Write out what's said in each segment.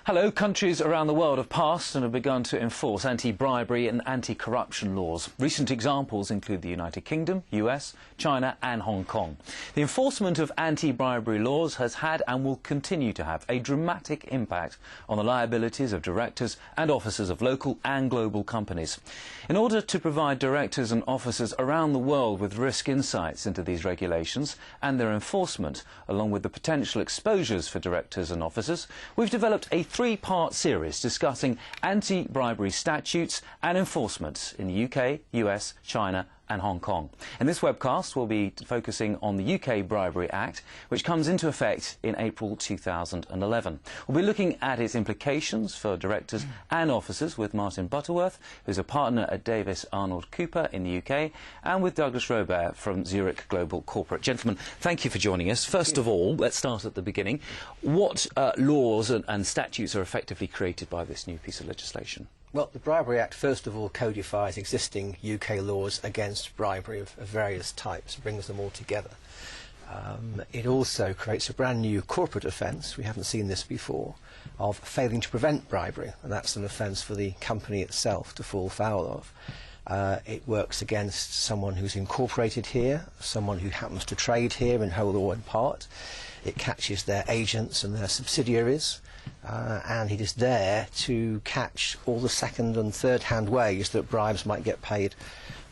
Hello. Countries around the world have passed and have begun to enforce anti-bribery and anti-corruption laws. Recent examples include the United Kingdom, US, China and Hong Kong. The enforcement of anti-bribery laws has had and will continue to have a dramatic impact on the liabilities of directors and officers of local and global companies. In order to provide directors and officers around the world with risk insights into these regulations and their enforcement, along with the potential exposures for directors and officers, we've developed a three-part series discussing anti-bribery statutes and enforcement in the UK, US, China and Hong Kong. In this webcast, we'll be focusing on the UK Bribery Act, which comes into effect in April 2011. We'll be looking at its implications for directors and officers with Martin Butterworth, who's a partner at Davis Arnold Cooper in the UK, and with Douglas Robare from Zurich Global Corporate. Gentlemen, thank you for joining us. First of all, let's start at the beginning. What laws and statutes are effectively created by this new piece of legislation? Well, the Bribery Act, first of all, codifies existing UK laws against bribery of various types, brings them all together. It also creates a brand new corporate offence, we haven't seen this before, of failing to prevent bribery, and that's an offence for the company itself to fall foul of. It works against someone who's incorporated here, someone who happens to trade here in whole or in part. It catches their agents and their subsidiaries. And it is there to catch all the second and third hand ways that bribes might get paid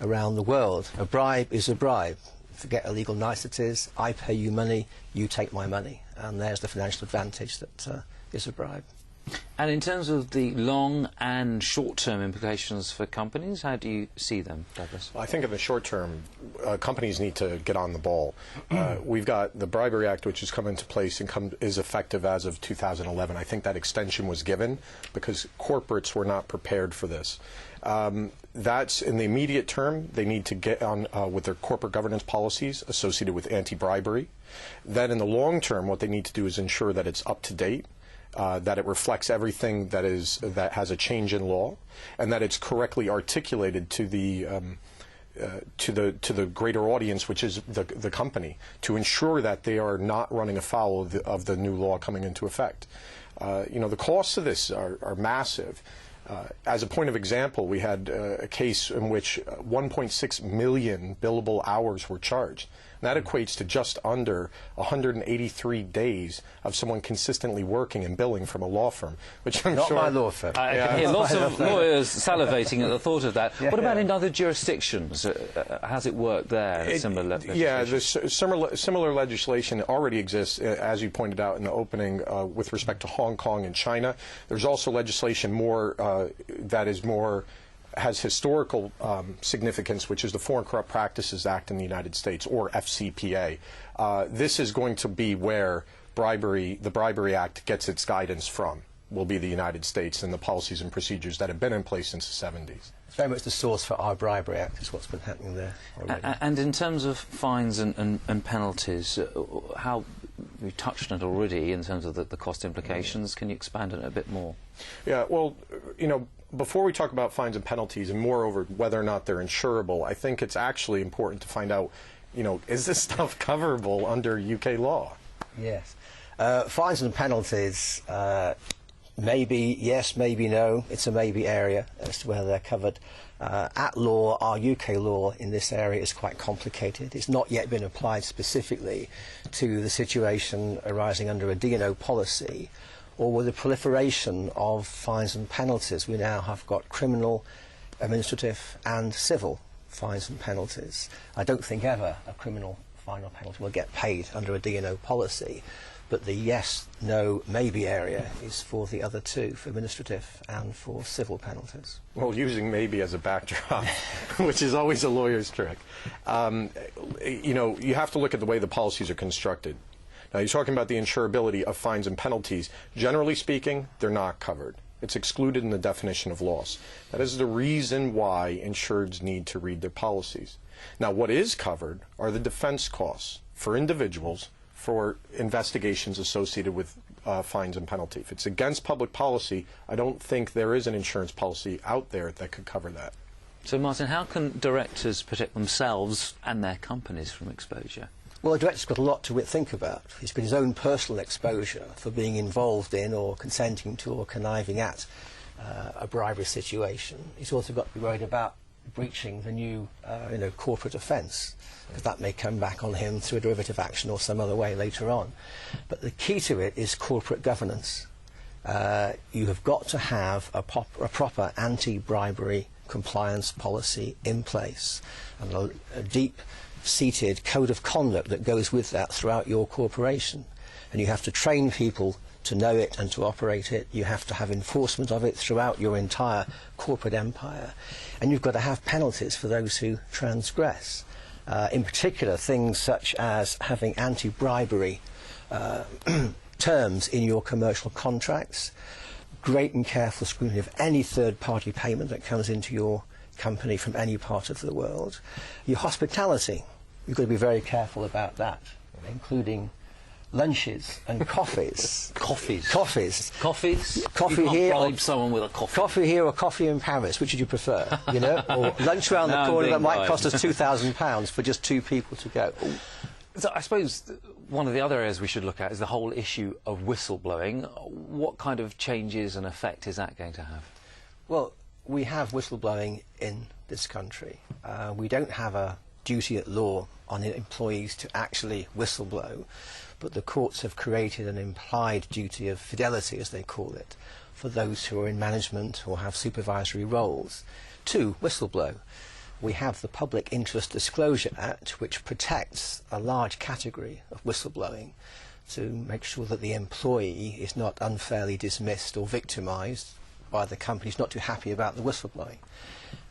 around the world. A bribe is a bribe. Forget illegal niceties. I pay you money, you take my money. And there's the financial advantage that is a bribe. And in terms of the long and short-term implications for companies, how do you see them, Douglas? I think in the short term, companies need to get on the ball. We've got the Bribery Act, which has come into place and is effective as of 2011. I think that extension was given because corporates were not prepared for this. That's in the immediate term. They need to get on with their corporate governance policies associated with anti-bribery. Then in the long term, what they need to do is ensure that it's up to date. That it reflects everything that has a change in law, and that it's correctly articulated to the greater audience, which is the company, to ensure that they are not running afoul of the new law coming into effect. The costs of this are massive. As a point of example, we had a case in which 1.6 million billable hours were charged. And that equates to just under 183 days of someone consistently working and billing from a law firm, which I'm Not sure... my law firm. I can hear lots of lawyers salivating at the thought of that. Yeah, what about in other jurisdictions? How's it work there? Similar legislation? Yeah, similar legislation already exists, as you pointed out in the opening, with respect to Hong Kong and China. There's also legislation has historical significance, which is the Foreign Corrupt Practices Act in the United States, or FCPA. This is going to be where the Bribery Act gets its guidance from, will be the United States and the policies and procedures that have been in place since the 70s. It's very much the source for our Bribery Act, is what's been happening there already. And in terms of fines and penalties, how we touched on it already in terms of the cost implications. Can you expand on it a bit more? Yeah, well, before we talk about fines and penalties, and moreover whether or not they're insurable, I think it's actually important to find out, is this stuff coverable under UK law? Yes. Fines and penalties, maybe yes, maybe no. It's a maybe area as to whether they're covered. At law, our UK law in this area is quite complicated. It's not yet been applied specifically to the situation arising under a D&O policy, or with the proliferation of fines and penalties. We now have got criminal, administrative and civil fines and penalties. I don't think ever a criminal fine or penalty will get paid under a D&O policy, but the yes, no, maybe area is for the other two, for administrative and for civil penalties. Well, using maybe as a backdrop, which is always a lawyer's trick. You have to look at the way the policies are constructed. Now, you're talking about the insurability of fines and penalties. Generally speaking, they're not covered. It's excluded in the definition of loss. That is the reason why insureds need to read their policies. Now, what is covered are the defense costs for individuals for investigations associated with fines and penalties. If it's against public policy, I don't think there is an insurance policy out there that could cover that. So, Martin, how can directors protect themselves and their companies from exposure? Well, the director's got a lot to think about. He's got his own personal exposure for being involved in or consenting to or conniving at a bribery situation. He's also got to be worried about breaching the new corporate offence, because that may come back on him through a derivative action or some other way later on. But the key to it is corporate governance. You have got to have a proper anti-bribery compliance policy in place, and a deep-seated code of conduct that goes with that throughout your corporation. And you have to train people to know it and to operate it. You have to have enforcement of it throughout your entire corporate empire. And you've got to have penalties for those who transgress. In particular, things such as having anti-bribery terms in your commercial contracts, great and careful scrutiny of any third-party payment that comes into your company from any part of the world. Your hospitality, you've got to be very careful about that, including lunches and coffees. Coffees. Coffee You here, can't bribe someone with a coffee. Coffee here or coffee in Paris, which would you prefer? You know, or lunch round the corner that might cost us £2,000 for just 2 people to go. So I suppose one of the other areas we should look at is the whole issue of whistleblowing. What kind of changes and effect is that going to have? Well, we have whistleblowing in this country. We don't have a duty at law on employees to actually whistleblow, but the courts have created an implied duty of fidelity, as they call it, for those who are in management or have supervisory roles to whistleblow. We have the Public Interest Disclosure Act, which protects a large category of whistleblowing to make sure that the employee is not unfairly dismissed or victimised by the company who's not too happy about the whistleblowing.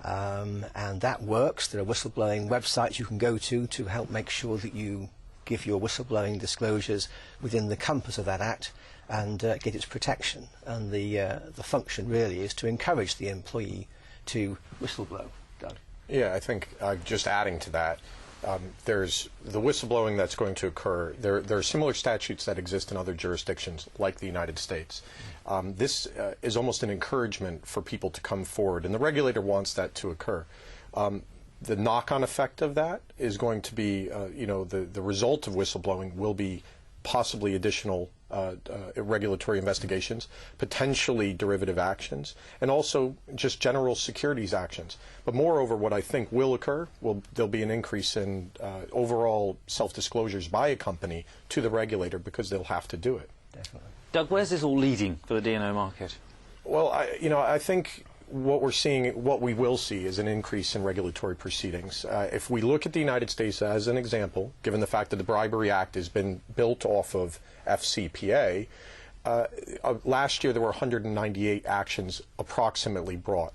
And that works. There are whistleblowing websites you can go to help make sure that you give your whistleblowing disclosures within the compass of that act and get its protection. And the function really is to encourage the employee to whistleblow. Doug? Yeah, I think just adding to that, there's the whistleblowing that's going to occur. There are similar statutes that exist in other jurisdictions, like the United States. This is almost an encouragement for people to come forward, and the regulator wants that to occur. The knock-on effect of that is going to be, the result of whistleblowing will be possibly additional regulatory investigations, potentially derivative actions, and also just general securities actions. But moreover, what I think will occur, there'll be an increase in overall self-disclosures by a company to the regulator because they'll have to do it. Definitely. Doug, where's this all leading for the D&O market? Well, I think what we will see is an increase in regulatory proceedings. If we look at the United States as an example, given the fact that the Bribery Act has been built off of FCPA, last year there were 198 actions approximately brought.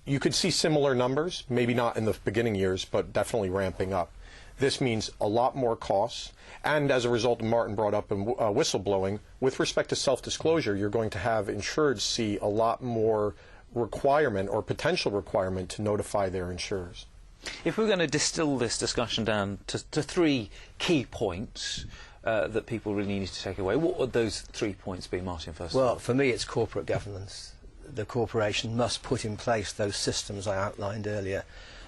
You could see similar numbers, maybe not in the beginning years, but definitely ramping up. This means a lot more costs, and as a result, Martin brought up in whistleblowing, with respect to self-disclosure, you're going to have insureds see a lot more requirement or potential requirement to notify their insurers. If we're going to distill this discussion down to 3 key points that people really need to take away, what would those 3 points be, Martin, first? Well, for me, it's corporate governance. The corporation must put in place those systems I outlined earlier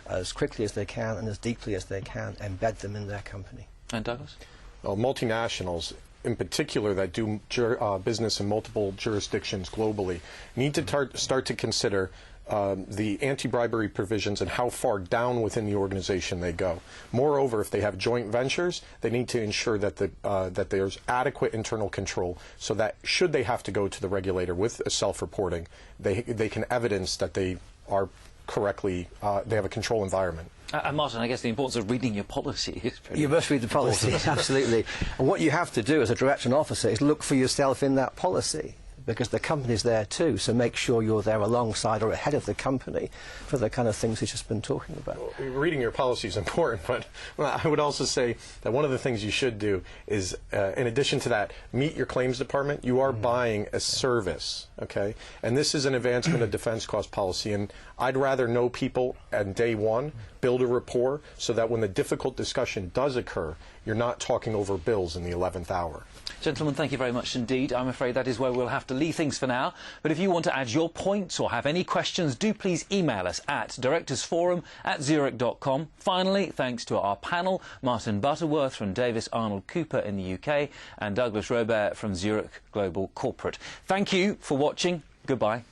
as quickly as they can and as deeply as they can, embed them in their company. And Douglas? Well, multinationals, in particular, that do business in multiple jurisdictions globally, need to start to consider the anti-bribery provisions and how far down within the organization they go. Moreover, if they have joint ventures, they need to ensure that that there's adequate internal control, so that should they have to go to the regulator with a self-reporting, they can evidence that they are correctly, they have a control environment. And Martin, I guess the importance of reading your policy is pretty You must read the policy, absolutely. And what you have to do as a director and officer is look for yourself in that policy, because the company's there too, so make sure you're there alongside or ahead of the company for the kind of things we've just been talking about. Well, reading your policy is important, but I would also say that one of the things you should do is, in addition to that, meet your claims department. You are buying a service, okay? And this is an advancement of defense cost policy, and I'd rather know people at day one build a rapport so that when the difficult discussion does occur, you're not talking over bills in the 11th hour. Gentlemen, thank you very much indeed. I'm afraid that is where we'll have to leave things for now. But if you want to add your points or have any questions, do please email us at directorsforum@zurich.com. Finally, thanks to our panel, Martin Butterworth from Davis Arnold Cooper in the UK and Douglas Robare from Zurich Global Corporate. Thank you for watching. Goodbye.